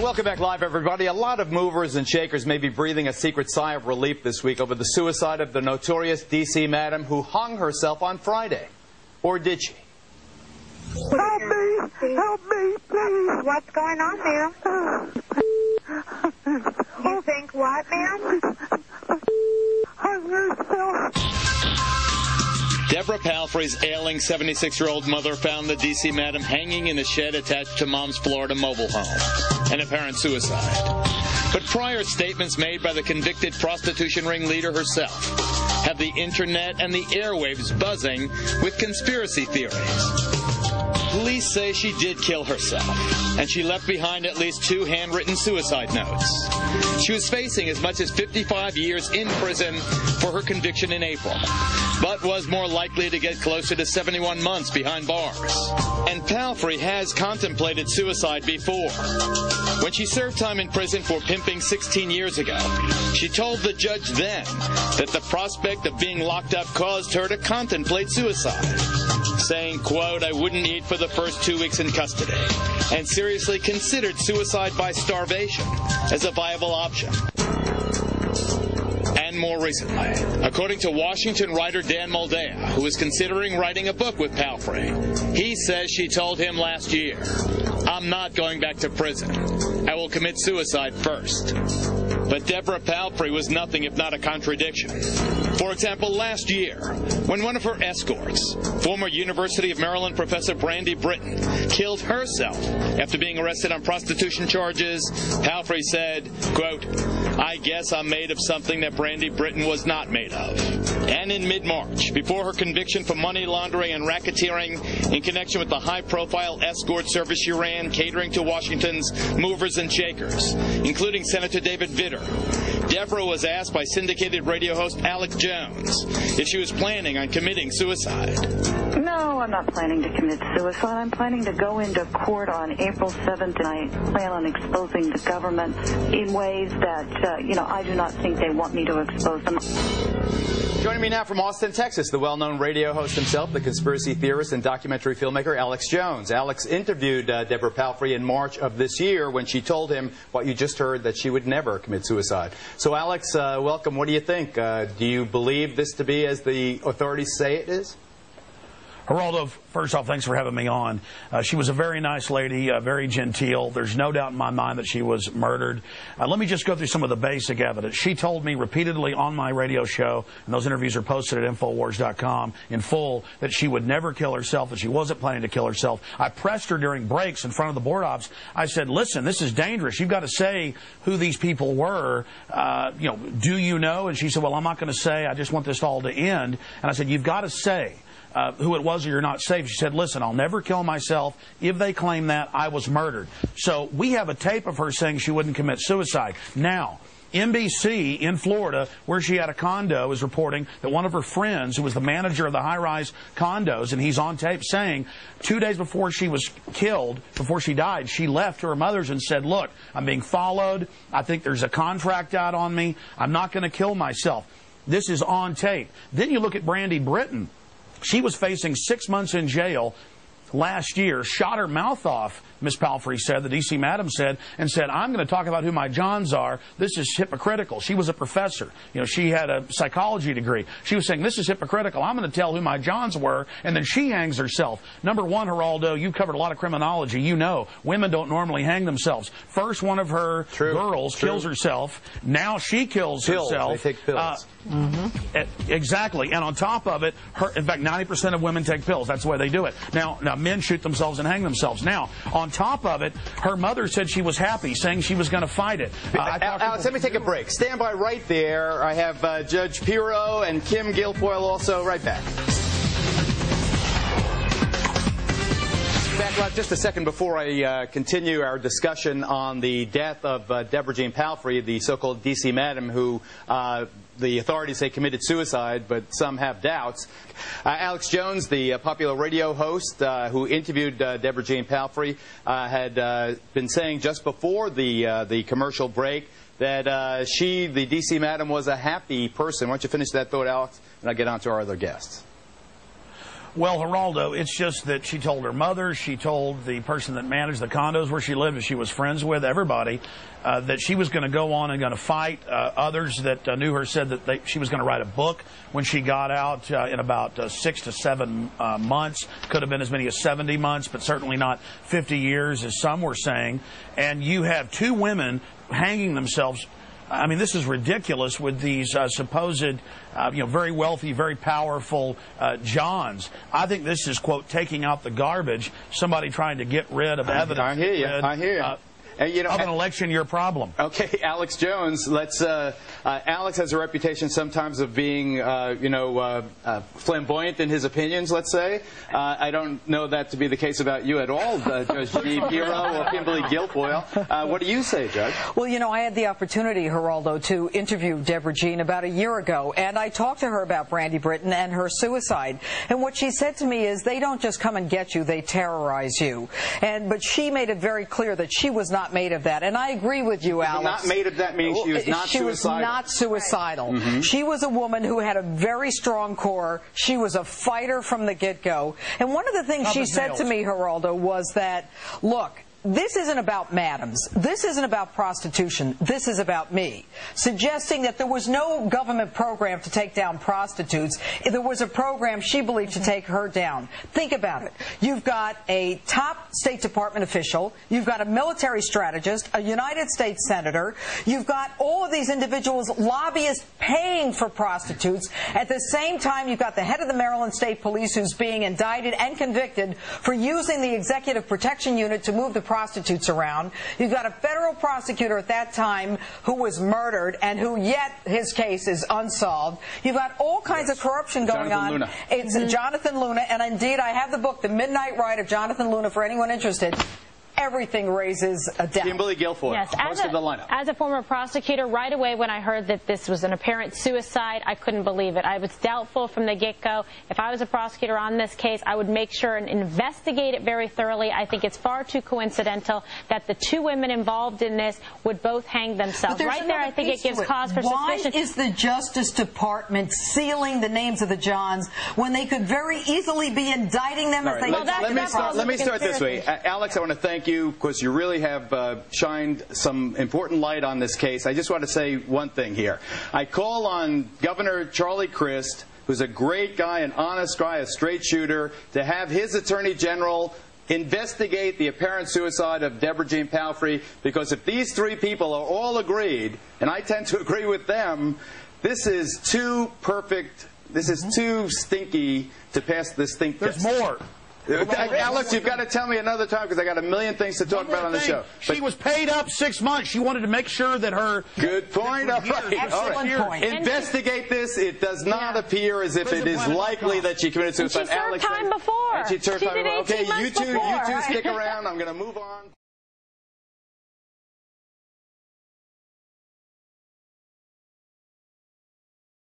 Welcome back live, everybody. A lot of movers and shakers may be breathing a secret sigh of relief this week over the suicide of the notorious D.C. madam who hung herself on Friday. Or did she? Help me! Help me, please! What's going on, ma'am? You think what, ma'am? Hung herself. Deborah Palfrey's ailing 76-year-old mother found the D.C. madam hanging in the shed attached to Mom's Florida mobile home. An apparent suicide. But prior statements made by the convicted prostitution ringleader herself have the internet and the airwaves buzzing with conspiracy theories. Police say she did kill herself, and she left behind at least 2 handwritten suicide notes. She was facing as much as 55 years in prison for her conviction in April, but was more likely to get closer to 71 months behind bars. And Palfrey has contemplated suicide before. When she served time in prison for pimping 16 years ago, she told the judge then that the prospect of being locked up caused her to contemplate suicide, saying, quote, "I wouldn't eat for the first 2 weeks in custody," and seriously considered suicide by starvation as a viable option. And more recently, according to Washington writer Dan Moldea, who is considering writing a book with Palfrey, he says she told him last year, "I'm not going back to prison. I will commit suicide first." But Deborah Palfrey was nothing if not a contradiction. For example, last year, when one of her escorts, former University of Maryland professor Brandy Britton, killed herself after being arrested on prostitution charges, Palfrey said, quote, "I guess I'm made of something that Brandy Britton was not made of." And in mid-March, before her conviction for money laundering and racketeering in connection with the high-profile escort service she ran catering to Washington's movers and shakers, including Senator David Vitter, Deborah was asked by syndicated radio host Alex Jones if she was planning on committing suicide. No, I'm not planning to commit suicide. I'm planning to go into court on April 7th, and I plan on exposing the government in ways that, I do not think they want me to expose them. Joining me now from Austin, Texas, the well-known radio host himself, the conspiracy theorist and documentary filmmaker Alex Jones. Alex interviewed Deborah Palfrey in March of this year when she told him what you just heard, that she would never commit suicide. So, Alex, welcome. What do you think? Do you believe this to be as the authorities say it is? Geraldo, first off, thanks for having me on. She was a very nice lady, very genteel. There's no doubt in my mind that she was murdered. Let me just go through some of the basic evidence. She told me repeatedly on my radio show, and those interviews are posted at Infowars.com in full, that she would never kill herself, that she wasn't planning to kill herself. I pressed her during breaks in front of the board ops. I said, listen, this is dangerous. You've got to say who these people were. Do you know? And she said, well, I'm not going to say. I just want this all to end. And I said, you've got to say who it was or you're not safe. She said, listen, I'll never kill myself. If they claim that, I was murdered. So we have a tape of her saying she wouldn't commit suicide. Now, NBC in Florida, where she had a condo, is reporting that one of her friends, who was the manager of the high-rise condos, and he's on tape saying 2 days before she was killed, before she died, she left to her mother's and said, look, I'm being followed. I think there's a contract out on me. I'm not going to kill myself. This is on tape. Then you look at Brandy Britton. She was facing 6 months in jail last year, shot her mouth off, Miss Palfrey said, the D.C. madam said, and said, I'm going to talk about who my Johns are. This is hypocritical. She was a professor. She had a psychology degree. She was saying, this is hypocritical. I'm going to tell who my Johns were, and then she hangs herself. Number one, Geraldo, you've covered a lot of criminology. You know, women don't normally hang themselves. First, one of her girls kills herself. Now she kills herself. They take pills. Exactly. And on top of it, in fact, 90% of women take pills. That's the way they do it. Now men shoot themselves and hang themselves. Now, on top of it, her mother said she was happy, saying she was going to fight it. Alex, let me take a break. Stand by right there. I have Judge Pirro and Kim Guilfoyle also right back. Back live just a second before I continue our discussion on the death of Deborah Jean Palfrey, the so-called D.C. madam who the authorities say committed suicide, but some have doubts. Alex Jones, the popular radio host who interviewed Deborah Jean Palfrey, had been saying just before the commercial break that she, the D.C. madam, was a happy person. Why don't you finish that thought, Alex, and I'll get on to our other guests. Well, Geraldo, it's just that she told her mother, she told the person that managed the condos where she lived, and she was friends with everybody, that she was going to go on and going to fight. Others that knew her said that she was going to write a book when she got out in about 6 to 7 months. Could have been as many as 70 months, but certainly not 50 years, as some were saying. And you have 2 women hanging themselves. I mean, this is ridiculous with these supposed, very wealthy, very powerful Johns. I think this is, quote, taking out the garbage, somebody trying to get rid of evidence. I hear you. I hear you. Of an election year problem. Okay, Alex Jones. Alex has a reputation sometimes of being, flamboyant in his opinions. Let's say. I don't know that to be the case about you at all, Judge Jeanine Pirro or Kimberly Guilfoyle. What do you say, Judge? Well, I had the opportunity, Geraldo, to interview Deborah Jean about a year ago, and I talked to her about Brandy Britton and her suicide. And what she said to me is, they don't just come and get you; they terrorize you. But she made it very clear that she was not made of that, and I agree with you, Alex. Not made of that means she was not suicidal. She was not suicidal. Mm-hmm. She was a woman who had a very strong core. She was a fighter from the get-go. And one of the things she said to me, Geraldo, was that, look, this isn't about madams. This isn't about prostitution. This is about me. Suggesting that there was no government program to take down prostitutes. If there was a program, she believed, to take her down. Think about it. You've got a top State Department official. You've got a military strategist, a United States senator. You've got all of these individuals, lobbyists, paying for prostitutes. At the same time, you've got the head of the Maryland State Police who's being indicted and convicted for using the Executive Protection Unit to move the prostitutes around. You've got a federal prosecutor at that time who was murdered and who yet his case is unsolved. You've got all kinds of corruption going on. Luna. It's Jonathan Luna, and indeed I have the book, The Midnight Ride of Jonathan Luna, for anyone interested. Everything raises a doubt. Kimberly Guilfoyle, yes, host of the lineup. As a former prosecutor, right away when I heard that this was an apparent suicide, I couldn't believe it. I was doubtful from the get-go. If I was a prosecutor on this case, I would make sure and investigate it very thoroughly. I think it's far too coincidental that the 2 women involved in this would both hang themselves. Right there, I think it gives cause for suspicion. Why is the Justice Department sealing the names of the Johns when they could very easily be indicting them if they... Let me start this way. Alex, I want to thank you because you really have shined some important light on this case. I just want to say one thing here. I call on Governor Charlie Crist, who's a great guy, an honest guy, a straight shooter, to have his Attorney General investigate the apparent suicide of Deborah Jean Palfrey, because if these 3 people are all agreed, and I tend to agree with them, this is too perfect, this is too stinky to pass this stink test. There's more. Alex, you've got to tell me another time because I got a million things to talk about on the show. She was paid up 6 months. She wanted to make sure that her... Good point. All right. Excellent point. Investigate this. It does not appear as if it is likely that she committed suicide. And she served time before. And she served time before. Okay, you two stick before. around. I'm going to move on.